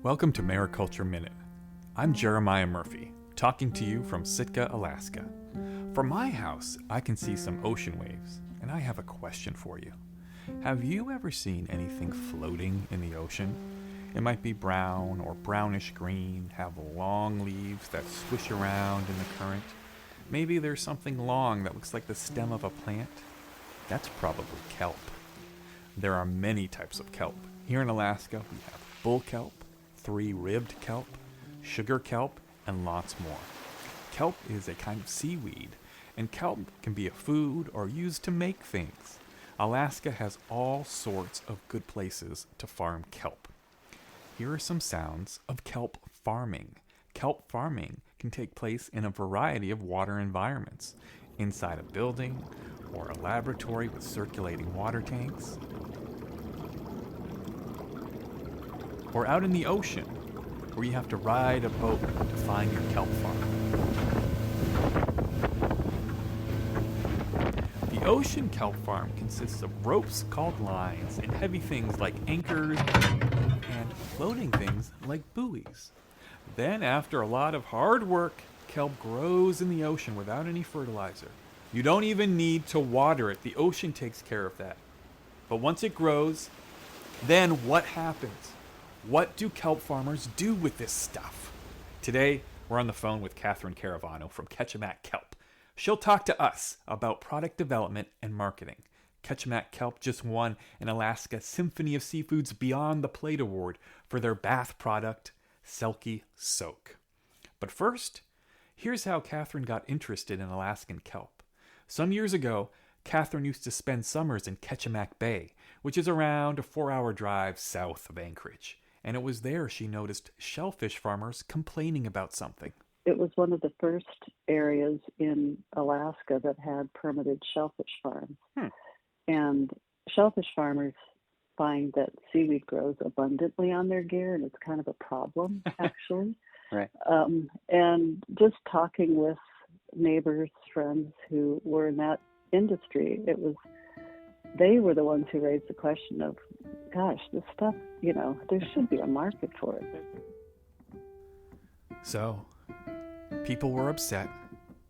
Welcome to Mariculture Minute. I'm Jeremiah Murphy, talking to you from Sitka, Alaska. From my house, I can see some ocean waves, and I have a question for you. Have you ever seen anything floating in the ocean? It might be brown or brownish green, have long leaves that swish around in the current. Maybe there's something long that looks like the stem of a plant. That's probably kelp. There are many types of kelp. Here in Alaska, we have bull kelp, three-ribbed kelp, sugar kelp, and lots more. Kelp is a kind of seaweed, and kelp can be a food or used to make things. Alaska has all sorts of good places to farm kelp. Here are some sounds of kelp farming. Kelp farming can take place in a variety of water environments, inside a building or a laboratory with circulating water tanks, or out in the ocean, where you have to ride a boat to find your kelp farm. The ocean kelp farm consists of ropes called lines and heavy things like anchors and floating things like buoys. Then, after a lot of hard work, kelp grows in the ocean without any fertilizer. You don't even need to water it. The ocean takes care of that. But once it grows, then what happens? What do kelp farmers do with this stuff? Today, we're on the phone with Kathryn Carovano from Kachemak Kelp. She'll talk to us about product development and marketing. Kachemak Kelp just won an Alaska Symphony of Seafoods Beyond the Plate Award for their bath product, Selkie Soak. But first, here's how Kathryn got interested in Alaskan kelp. Some years ago, Kathryn used to spend summers in Kachemak Bay, which is around a 4-hour drive south of Anchorage. And it was there she noticed shellfish farmers complaining about something. It was one of the first areas in Alaska that had permitted shellfish farms. And shellfish farmers find that seaweed grows abundantly on their gear, and it's kind of a problem, actually. Right. And just talking with neighbors, friends who were in that industry, they were the ones who raised the question of, gosh, this stuff, there should be a market for it. So, people were upset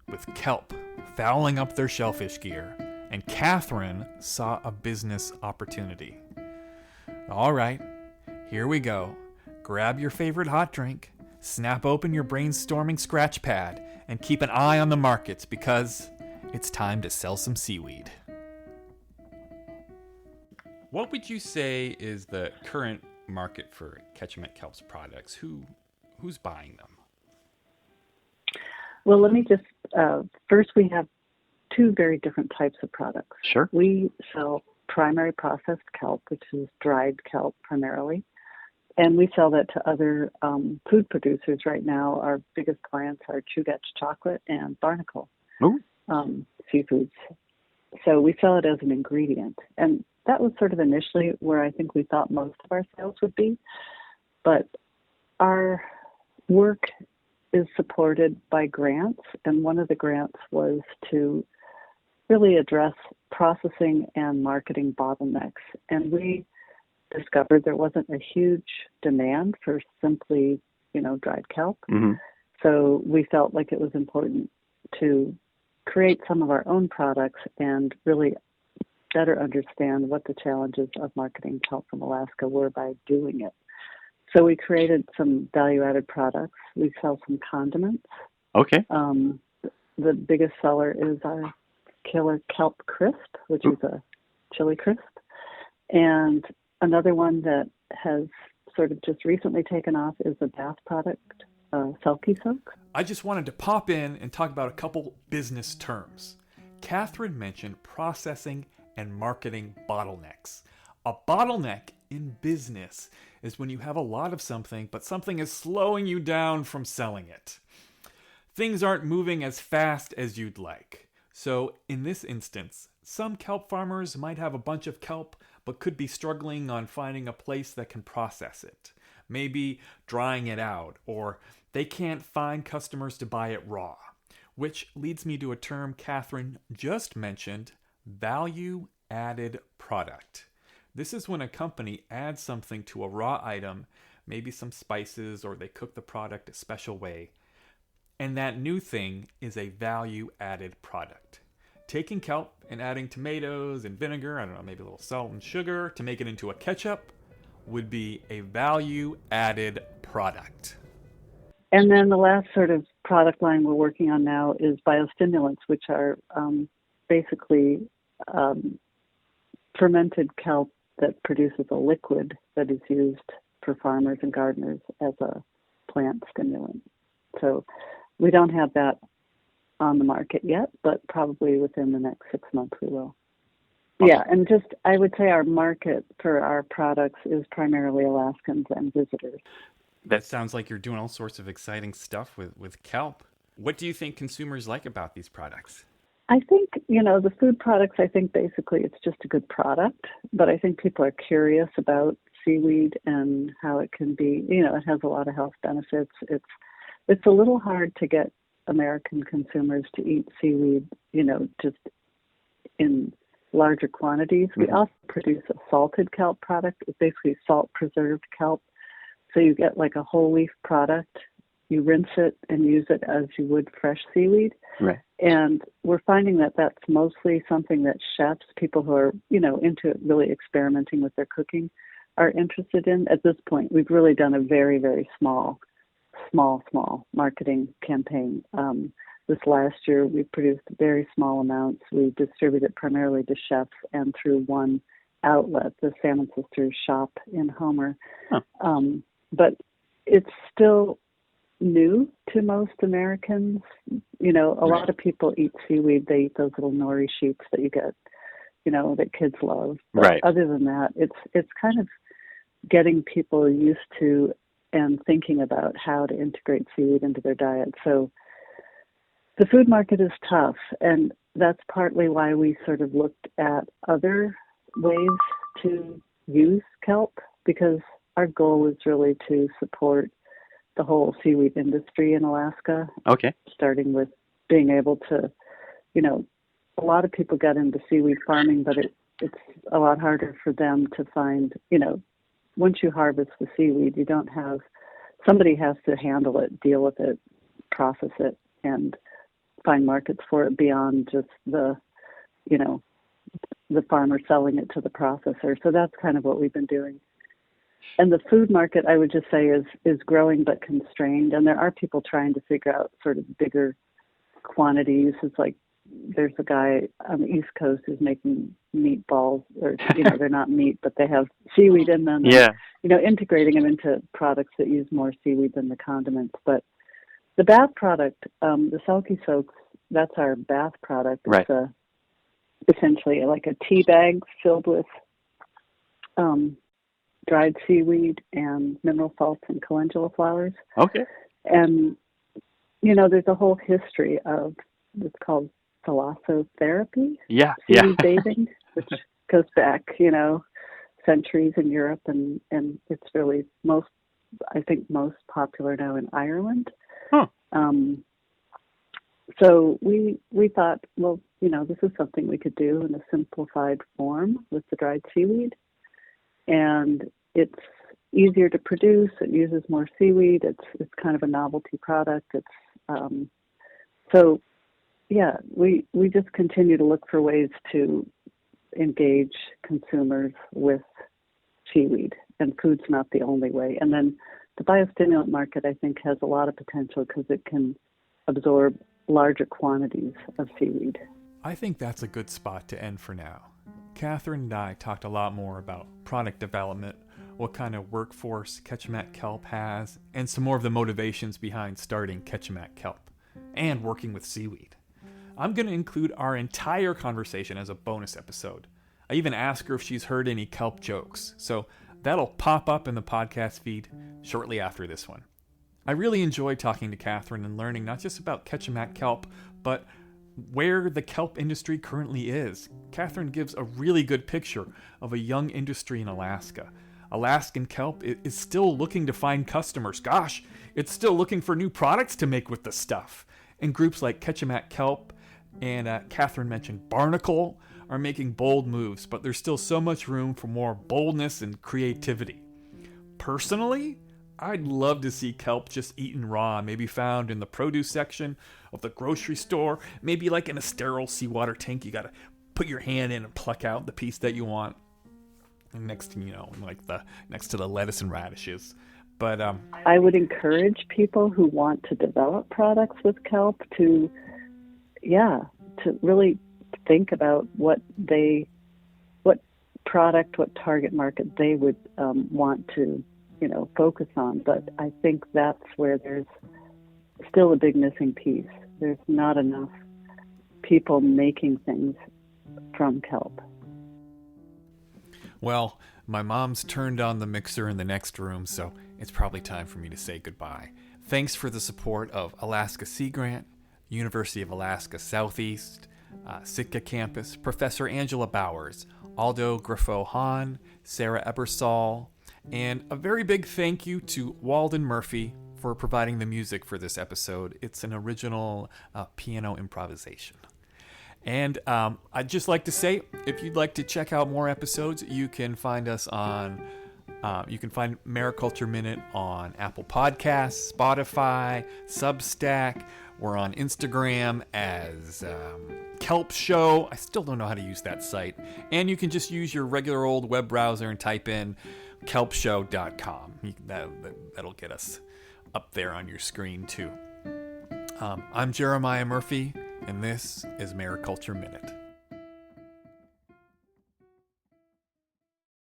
with kelp fouling up their shellfish gear, and Kathryn saw a business opportunity. All right, here we go. Grab your favorite hot drink, snap open your brainstorming scratch pad, and keep an eye on the markets because it's time to sell some seaweed. What would you say is the current market for Kachemak Kelp's products? Who's buying them? Well, let me just, first we have two very different types of products. Sure. We sell primary processed kelp, which is dried kelp primarily, and we sell that to other food producers right now. Our biggest clients are Chugach Chocolate and Barnacle Seafoods. So we sell it as an ingredient. And that was sort of initially where I think we thought most of our sales would be. But our work is supported by grants, and one of the grants was to really address processing and marketing bottlenecks. And we discovered there wasn't a huge demand for simply, dried kelp. Mm-hmm. So we felt like it was important to create some of our own products and really better understand what the challenges of marketing kelp from Alaska were by doing it. So we created some value-added products. We sell some condiments. Okay. The biggest seller is our Killer Kelp Crisp, which is a chili crisp. And another one that has sort of just recently taken off is a bath product, Selkie Soak. I just wanted to pop in and talk about a couple business terms. Kathryn mentioned processing and marketing bottlenecks. A bottleneck in business is when you have a lot of something, but something is slowing you down from selling it. Things aren't moving as fast as you'd like. So in this instance, some kelp farmers might have a bunch of kelp, but could be struggling on finding a place that can process it. Maybe drying it out, or they can't find customers to buy it raw. Which leads me to a term Kathryn just mentioned, value-added product. This is when a company adds something to a raw item, maybe some spices, or they cook the product a special way. And that new thing is a value-added product. Taking kelp and adding tomatoes and vinegar, I don't know, maybe a little salt and sugar to make it into a ketchup would be a value-added product. And then the last sort of product line we're working on now is biostimulants, which are basically fermented kelp that produces a liquid that is used for farmers and gardeners as a plant stimulant. So we don't have that on the market yet, but probably within the next 6 months we will. Yeah, and just I would say our market for our products is primarily Alaskans and visitors. That sounds like you're doing all sorts of exciting stuff with kelp. What do you think consumers like about these products? I think, the food products, I think basically it's just a good product, but I think people are curious about seaweed and how it can be, it has a lot of health benefits. It's a little hard to get American consumers to eat seaweed, just in larger quantities. We also produce a salted kelp product. It's basically salt preserved kelp. So you get like a whole leaf product. You rinse it and use it as you would fresh seaweed. Right. And we're finding that that's mostly something that chefs, people who are, into really experimenting with their cooking, are interested in. At this point, we've really done a very, very small marketing campaign. This last year, we produced very small amounts. We distributed primarily to chefs and through one outlet, the Salmon Sisters shop in Homer. Huh. But it's still new to most Americans. A lot of people eat seaweed. They eat those little nori sheets that you get, that kids love. But right. Other than that, it's kind of getting people used to and thinking about how to integrate seaweed into their diet. So the food market is tough, and that's partly why we sort of looked at other ways to use kelp, because our goal was really to support the whole seaweed industry in Alaska. Okay. Starting with being able to, a lot of people get into seaweed farming, but it's a lot harder for them to find, once you harvest the seaweed, you don't have, somebody has to handle it, deal with it, process it, and find markets for it beyond just the farmer selling it to the processor. So that's kind of what we've been doing. And the food market, I would just say, is growing but constrained. And there are people trying to figure out sort of bigger quantities. It's like there's a guy on the East Coast who's making meatballs, or they're not meat, but they have seaweed in them. Yeah. And, integrating them into products that use more seaweed than the condiments. But the bath product, the Selkie Soaks, that's our bath product. Right. It's essentially like a tea bag filled with dried seaweed and mineral salts and calendula flowers. Okay. And, there's a whole history of, it's called thalassotherapy. Yeah. Seaweed bathing, which goes back, centuries in Europe, and it's really most popular now in Ireland. Huh. So we thought, well, this is something we could do in a simplified form with the dried seaweed. And it's easier to produce. It uses more seaweed. It's kind of a novelty product. We just continue to look for ways to engage consumers with seaweed, and food's not the only way. And then the biostimulant market, I think, has a lot of potential because it can absorb larger quantities of seaweed. I think that's a good spot to end for now. Kathryn and I talked a lot more about product development, what kind of workforce Kachemak Kelp has, and some more of the motivations behind starting Kachemak Kelp and working with seaweed. I'm going to include our entire conversation as a bonus episode. I even asked her if she's heard any kelp jokes, so that'll pop up in the podcast feed shortly after this one. I really enjoyed talking to Kathryn and learning not just about Kachemak Kelp, but where the kelp industry currently is. Kathryn gives a really good picture of a young industry in Alaska. Alaskan kelp is still looking to find customers. Gosh, it's still looking for new products to make with the stuff. And groups like Kachemak Kelp and Kathryn mentioned Barnacle are making bold moves, but there's still so much room for more boldness and creativity. Personally, I'd love to see kelp just eaten raw, maybe found in the produce section of the grocery store, maybe like in a sterile seawater tank. You gotta put your hand in and pluck out the piece that you want. And next to the lettuce and radishes. But I would encourage people who want to develop products with kelp to really think about what product, what target market they would want to, focus on. But I think that's where there's still a big missing piece. There's not enough people making things from kelp. Well, my mom's turned on the mixer in the next room, so it's probably time for me to say goodbye. Thanks for the support of Alaska Sea Grant, University of Alaska Southeast, Sitka Campus, Professor Angela Bowers, Aldo Griffo-Hahn, Sarah Ebersol, and a very big thank you to Walden Murphy for providing the music for this episode. It's an original piano improvisation. And I'd just like to say, if you'd like to check out more episodes, you can find us on, you can find Mariculture Minute on Apple Podcasts, Spotify, Substack. We're on Instagram as Kelp Show. I still don't know how to use that site. And you can just use your regular old web browser and type in kelpshow.com. That'll get us up there on your screen too. I'm Jeremiah Murphy, and this is Mariculture Minute.